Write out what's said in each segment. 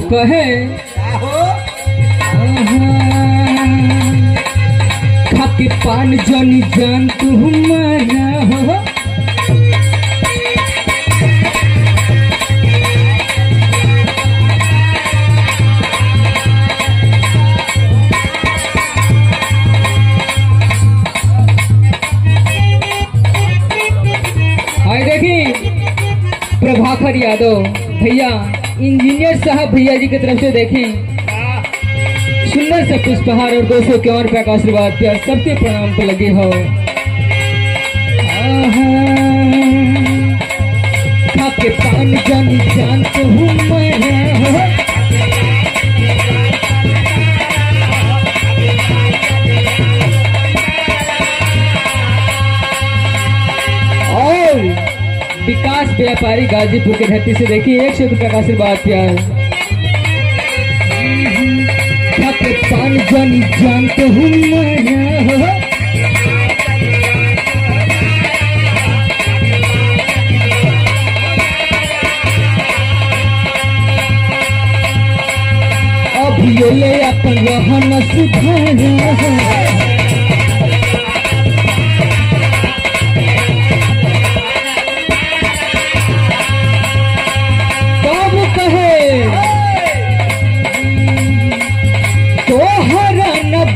कहे खाके पान जनी जान तू मारा हो। प्रभाकर यादव भैया इंजीनियर साहब भैया जी की तरफ से देखें सुंदर से पुष्पहार और 251 रुपया का आशीर्वाद प्यार सबके प्रणाम पे लगे हो। खाके पान जान जान तो हूँ मैं और विकास व्यापारी गाजीपुर के धरती से देखिए 100 रुपया का आशीर्वाद प्यार। खाके पान जानी जानते हूँ मैं अभी ले अपन रहन सुधारा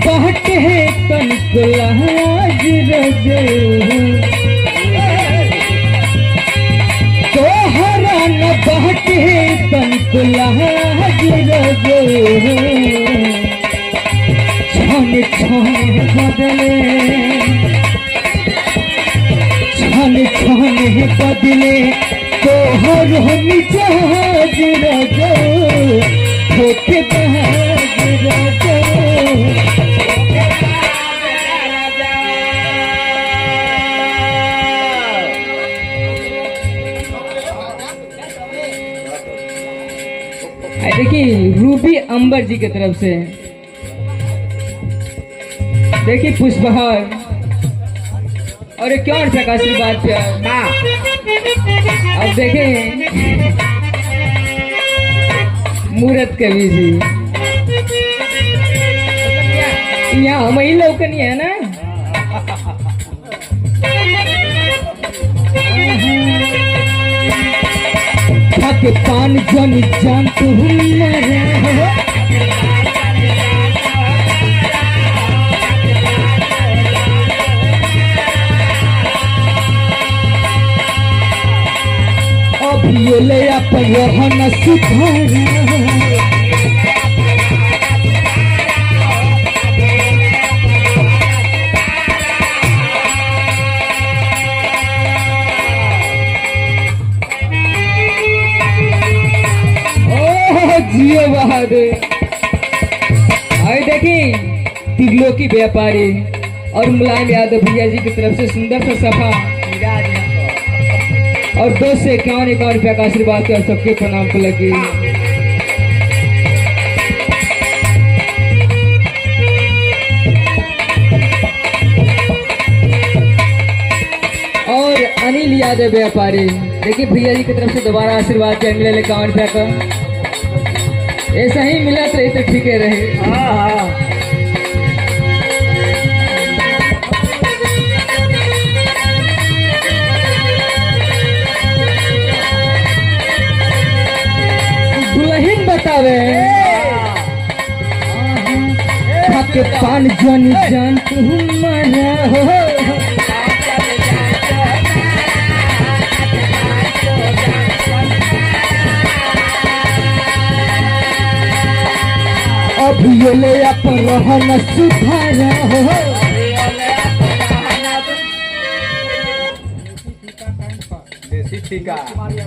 बाट है तनिक लाज रजे तोहरा न बाट है तनिक लाज रजे छन छन बदले तोहर मिजाज रजे होके बहाज रजे देखिए रूबी अंबर जी की तरफ से देखिए पुष्पहार और 51 रुपया का आशीर्वाद प्यार। अब देखें मूर्त कवि जी यहाँ हम ही लोग नहीं है ना। खाके पान जन जान तू अभी ले अपन रहन सुधारा जियो बहादुर। आए देखिए तिगलोकी व्यापारी और मुलायम यादव भैया जी की तरफ से सुंदर सा सफा और 2 से 51 रुपया का आशीर्वाद और सबके प्रणाम को लगे। और अनिल यादव व्यापारी देखिए भैया जी की तरफ से दोबारा आशीर्वाद मिले 51 रुपया का। ऐसा ही मिला रहे तो ठीक है रहे। दुल्हन बतावे खाके पान जान जान तू मारा हो। अभी ले अपन रहन सुधारा हो।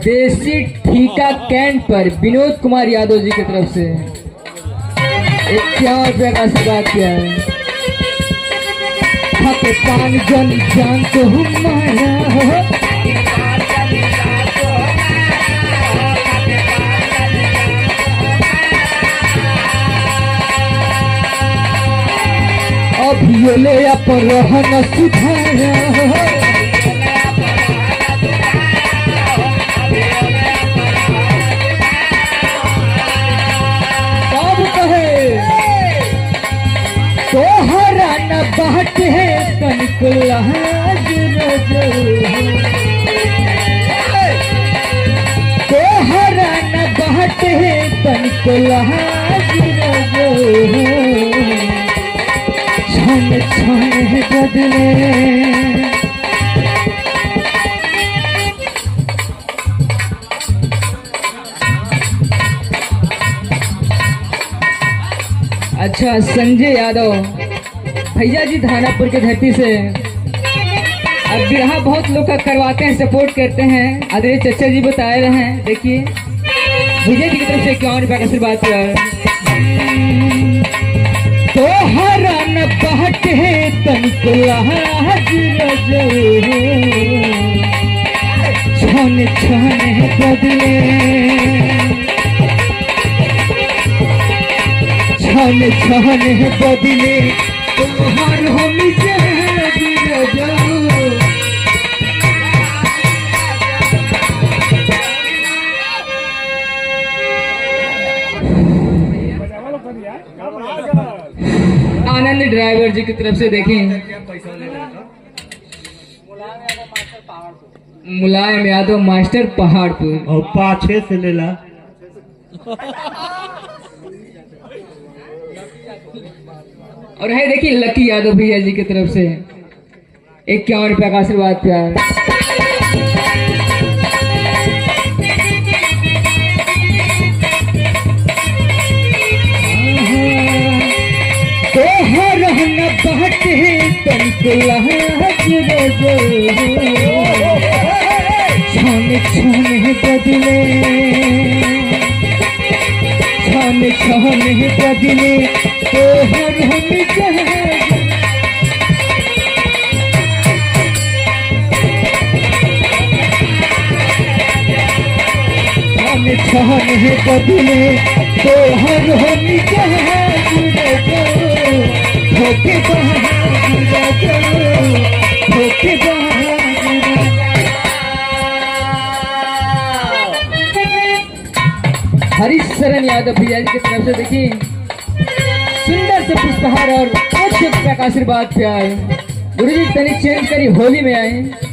देसी ठीका कैंट पर विनोद कुमार यादव जी की तरफ से 51 रुपया का आशीर्वाद किया है। खाके पान जन जान तो हमारा हो। अभी ले अपन रहन सुधारा हो। न बाट है तनिको लाज तोहरा न बाट है तनिको लाज छन छन बदले। अच्छा, संजय यादव भैया जी धानापुर के धरती से अब बिरहा बहुत लोग का करवाते हैं, सपोर्ट करते हैं। आदरणीय चचा जी बताए रहे हैं, देखिए भैया जी की तरफ से 51 रुपया का आशीर्वाद है। तोहरा न बाट है तनिको लाज छन छन बदले छन छन बदले तोहर हम आनंद ड्राइवर जी की तरफ से देखें, मुलायम यादव मास्टर पहाड़पुर और पाछे से लेला। और है देखिए लकी यादव भैया जी की तरफ से 51 रुपया का आशीर्वाद प्यार। तोहरा न बाट है तनिको लाज छन छन बदले छन छन बदले तोहर हम छन बदले तोहर हम धोखे धोखे हरीशरण यादव भैया जी की तरफ से देखिए सुंदर से पुष्पहार और 1 रुपया का आशीर्वाद प्यार। गुरु जी तनिक चेंज करी, होली में आए।